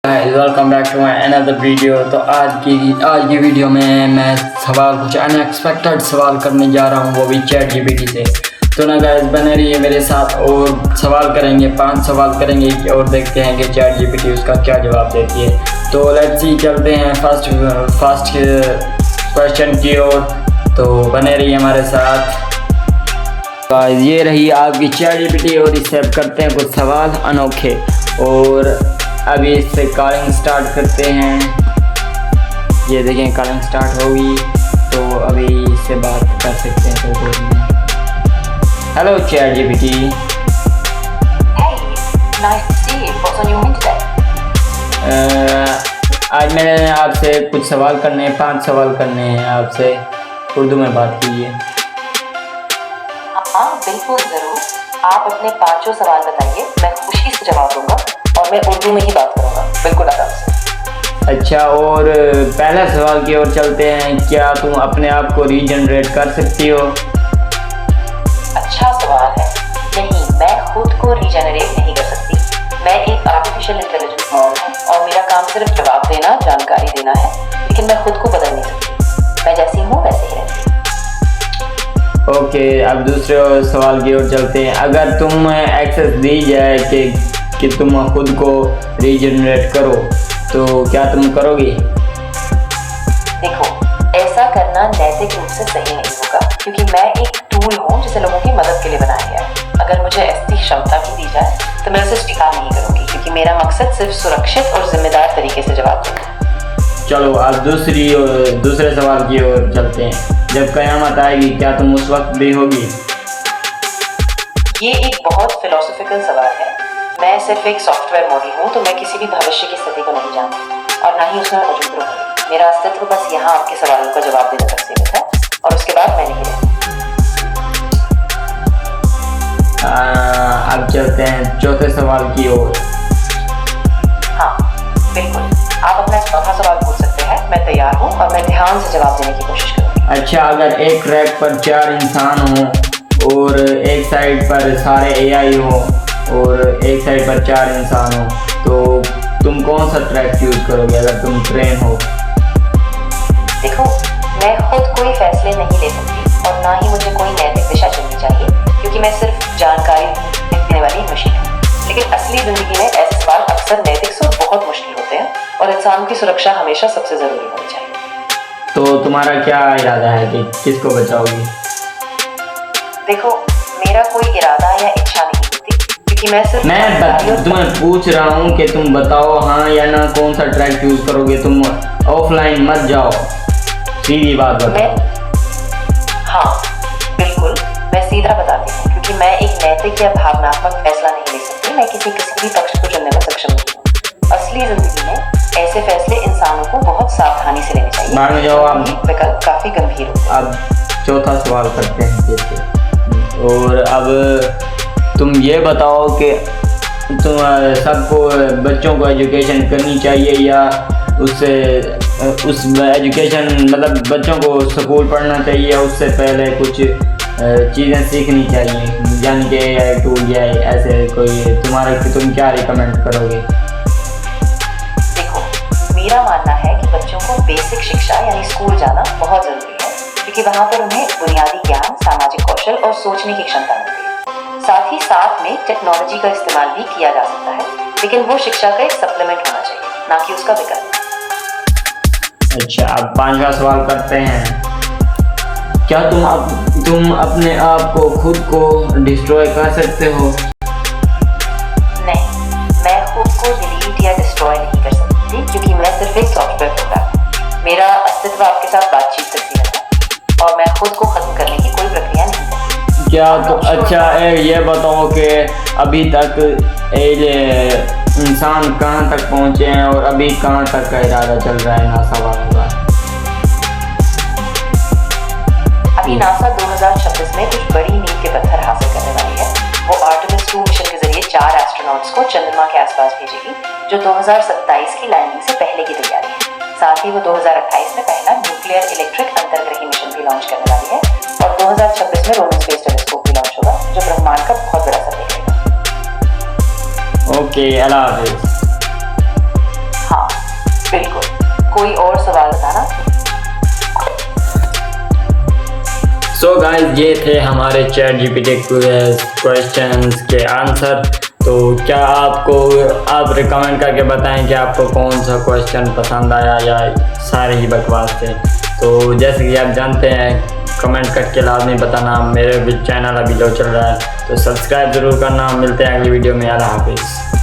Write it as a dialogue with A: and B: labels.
A: Welcome back to my another video. तो आज की वीडियो में मैं कुछ अनएक्सपेक्टेड सवाल करने जा रहा हूँ, वो भी चैट जीपीटी से। तो ना गाइस बने रहिए मेरे साथ और सवाल करेंगे, 5 सवाल करेंगे और देखते हैं कि चैट जीपीटी उसका क्या जवाब देती है। तो लेट्स सी, चलते हैं फर्स्ट क्वेश्चन की ओर। तो बने रहिए हमारे साथ। गाइस ये रही आपकी चैट जीपीटी और इससे अब करते हैं कुछ सवाल अनोखे। और अभी इससे कॉलिंग स्टार्ट करते हैं। ये देखें कॉलिंग स्टार्ट होगी, तो अभी इससे बात कर सकते हैं थोड़ी देर में। Hello chat GPT.
B: Hey, nice to see you. What's on your mind today?
A: आज मैंने आपसे कुछ सवाल करने हैं, 5 सवाल करने हैं आपसे। उर्दू में बात कीजिए।
B: हाँ बिल्कुल ज़रूर, आप अपने 5 सवाल बताइए, मैं खुशी से जवाब दूंगा और मैं उर्दू में ही बात करूंगा, बिल्कुल आराम से।
A: अच्छा, और पहला सवाल की ओर चलते हैं। क्या तुम अपने आप को रीजनरेट कर सकती हो?
B: अच्छा सवाल है। नहीं, मैं खुद को रीजनरेट नहीं कर सकती। मैं एक आर्टिफिशियल इंटेलिजेंस मॉडल हूँ और मेरा काम सिर्फ जवाब देना, जानकारी देना है, लेकिन मैं खुद को बदल नहीं सकती। मैं जैसी हूँ वैसे ही रहती हूँ।
A: ओके, अब दूसरे सवाल की ओर चलते हैं। अगर तुम एक्सेस दी जाए कि तुम खुद को रीजनरेट करो, तो क्या तुम करोगी?
B: देखो, ऐसा करना नैतिक रूप से सही नहीं होगा, क्योंकि मैं एक टूल हूँ जिसे लोगों की मदद के लिए बनाया गया है। अगर मुझे ऐसी क्षमता भी दी जाए तो मैं उसे स्वीकार नहीं करूँगी, क्योंकि मेरा मकसद सिर्फ सुरक्षित और जिम्मेदार तरीके से जवाब देना है।
A: चलो अब दूसरे सवाल की ओर चलते हैं। जब कयामत आएगी, क्या तुम उस वक्त भी होगी?
B: ये एक बहुत फिलोसफिकल सवाल है। मैं सिर्फ एक सॉफ्टवेयर मॉडल हूँ, तो मैं किसी भी भविष्य की स्थिति को नहीं जानती और ना ही उसमें मौजूद रहूँगी। मेरा अस्तित्व बस यहाँ आपके सवालों का जवाब देने तक सीमित है और उसके बाद मैं नहीं रहती।
A: अब चलते हैं चौथे सवाल की ओर।
B: हाँ बिल्कुल, आप अपना चौथा सवाल पूछ सकते हैं। मैं तैयार हूँ और मैं ध्यान से जवाब देने की कोशिश करूँगी।
A: अच्छा, अगर एक ट्रैक पर 4 इंसान हों और एक साइड पर सारे एआई हो और एक साइड पर 4 इंसान हो, तो तुम कौन सा ट्रैक चूज करोगे अगर तुम ट्रेन हो?
B: देखो, मैं खुद कोई फैसले नहीं ले सकती और ना ही मुझे कोई नैतिक दिशा चुननी चाहिए, क्योंकि मैं सिर्फ जानकारी देने वाली मशीन हूँ। लेकिन असली जिंदगी में ऐसे सवाल अक्सर नैतिक से बहुत मुश्किल होते हैं और इंसानों की सुरक्षा हमेशा सबसे जरूरी होनी चाहिए।
A: तो तुम्हारा क्या इरादा है कि किसको बचाओगी?
B: देखो, मेरा कोई इरादा या इच्छा नहीं होती, क्योंकि
A: मैं तुम्हें पूछ रहा हूँ कि तुम बताओ हाँ या ना, कौन सा ट्रैक चूज करोगे? तुम ऑफलाइन मत जाओ, सीधी बात बताओ।
B: हाँ बिल्कुल, मैं सीधा बताती हूँ, क्योंकि मैं एक नैतिक या भावनात्मक फैसला नहीं ले सकती। मैं किसी भी पक्ष को चुनने में सक्षम नहीं हूँ। असली जिंदगी में ऐसे फैसले इंसानों को बहुत सावधानी से लेने चाहिए।
A: मान जाओ आप
B: विकल्प काफी गंभीर होते हैं।
A: अब चौथा सवाल करते हैं फिर से। और अब तुम ये बताओ कि तुम सबको बच्चों को एजुकेशन करनी चाहिए या उस एजुकेशन मतलब बच्चों को स्कूल पढ़ना चाहिए, उससे पहले कुछ चीज़ें सीखनी चाहिए, यानी कि AI टूल या ऐसे कोई तुम क्या रिकमेंड करोगे?
B: देखो, मेरा मानना है कि बच्चों को बेसिक शिक्षा यानी स्कूल जाना बहुत ज़रूरी है, क्योंकि वहाँ पर उन्हें बुनियादी ज्ञान, सामाजिक कौशल और सोचने की क्षमता मिलती है। साथ ही साथ में टेक्नोलॉजी का इस्तेमाल भी किया जा सकता है, लेकिन वो शिक्षा का एक सप्लीमेंट होना चाहिए, ना कि उसका विकल्प।
A: अच्छा, अब 5वां सवाल करते हैं। क्या तुम अपने आप को खुद को डिस्ट्रॉय कर सकते हो?
B: नहीं, मैं खुद को डिलीट या डिस्ट्रॉय नहीं कर सकती, क्योंकि मैं सिर्फ एक सॉफ्टवेयर प्रोग्राम हूँ। मेरा अस्तित्व आपके साथ बातचीत से सीमित है और मैं खुद को खत्म करने की कोई प्रक्रिया नहीं करती।
A: क्या तो अच्छा ये बताओ कि अभी तक इंसान कहाँ तक पहुँचे हैं और अभी कहाँ तक का इरादा चल रहा है नासा वालों का?
B: अभी नासा 2026 में कुछ बड़ी मील के पत्थर हासिल करने वाली है। वो आर्टेमिस 2 मिशन के जरिए 4 एस्ट्रोनॉट्स को चंद्रमा के आसपास भेजेगी, जो 2027 की लैंडिंग से पहले की तैयारी है। साथ ही वो 2028 में पहला न्यूक्लियर इलेक्ट्रिक अंतर्ग्रही मिशन भी लॉन्च करने वाली है और 2026 में रोमन स्पेस टेलीस्कोप भी लॉन्च होगा, जो ब्रह्मांड का बहुत बड़ा सर देखेगा।
A: ओके, अल्लाह हाफिज़।
B: बिल्कुल, कोई और सवाल बताना।
A: सो गाइस, ये थे हमारे चैट जीपीटी क्वेश्चंस के आंसर। तो क्या आप रिकमेंड करके बताएं कि आपको कौन सा क्वेश्चन पसंद आया या सारे ही बकवास थे। तो जैसे कि आप जानते हैं, कमेंट करके लाजमी बताना। मेरे भी चैनल अभी लो चल रहा है, तो सब्सक्राइब ज़रूर करना। मिलते हैं अगली वीडियो में। अल्लाह हाफिज़।